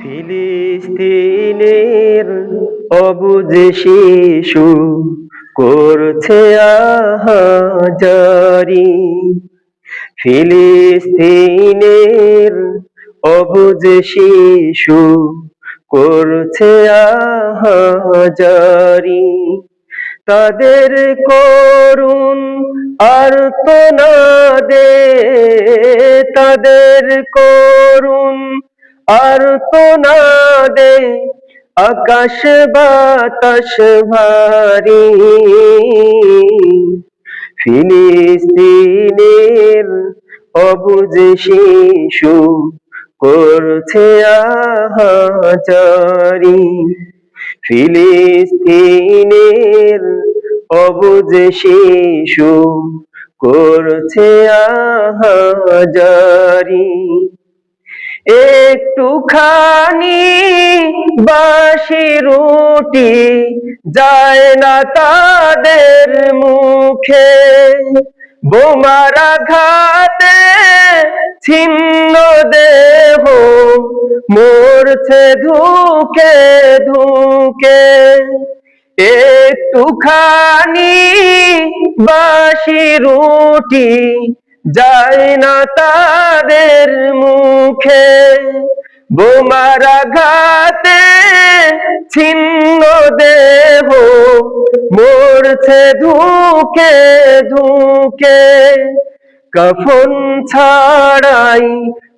ফিলিস্তিনের অবুঝ শিশু করছে আহাজারি। ফিলিস্তিনের অবুঝ শিশু করছে আহাজারি। তাদের করুণ আর্তনাদে, তাদের করুণ আর্তনাদে আকাশ বাতাস ভারী। ফিলিস্তিনের অবুঝ শিশু করছে আহাজারি। ফিলিস্তিনের অবুঝ শিশু করছে আহাজারি। একটুখানি বাসি রুটি যায় না তাদের মুখে, বোমার আঘাতে ছিন্ন দেহ মরছে ধুকে ধুকে। একটুখানি বাসি রুটি যায় না তাদের মুখে, বোমার আঘাতে ছিন্ন দেহ মরছে ধুকে ধুকে। কাফন ছাড়াই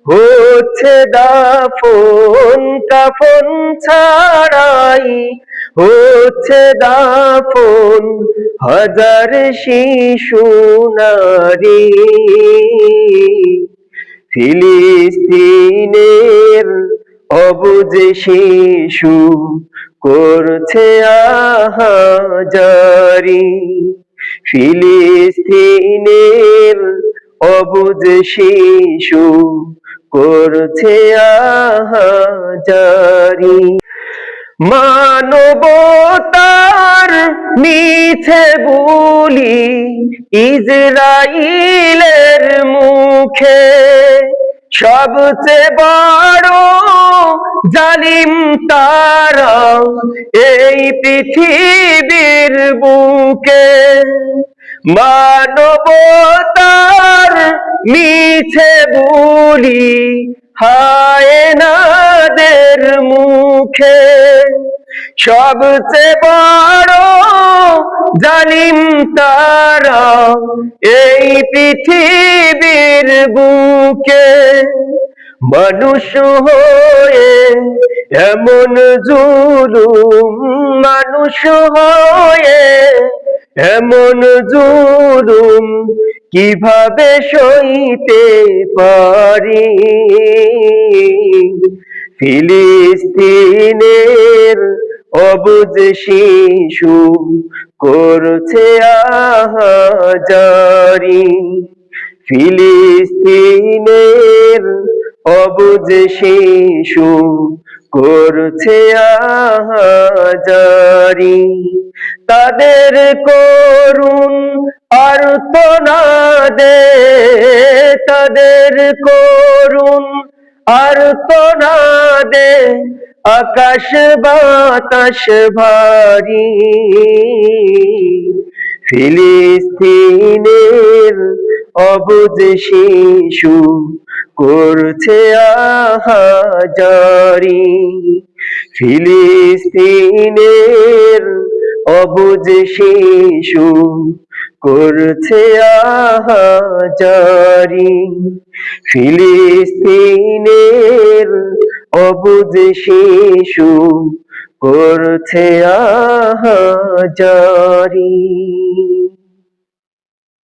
হচ্ছে দাফন, কাফন ছাড়াই হচ্ছে দাফন হাজার শিশু নারী। ফিলিস্তিনের অবুঝ শিশু করছে আহাজারি। ফিলিস্তিনের অবুঝ শিশু করছে আহাজারি। মানবতার মিছে বুলি ইসরাইলের মুখে, সবচেয়ে বড় জালিম তারা এই পৃথিবীর বুকে। মানবতার মিছে বুলি হায়নাদের মুখে, সবচেয়ে বড় জালিম তারা এই পৃথিবীর বুকে। মানুষ হয়ে এমন জুলুম, মানুষ হয়ে এমন জুলুম কিভাবে সইতে পারি। ফিলিস্তিনের অবুঝ শিশু করছে আহাজারি। ফিলিস্তিনের অবুঝ শিশু করছে আহাজারি। তাদের করুণ আর্তনাদে, তাদের করুণ আর্তনাদে আকাশ বাতাস ভারী। ফিলিস্তিনের অবুঝ শিশু করছে আহাজারি। ফিলিস্তিনের অবুঝ শিশু করছে আহাজারি। ফিলিস্তিনের অবুঝ শিশু করছে আহাজারি।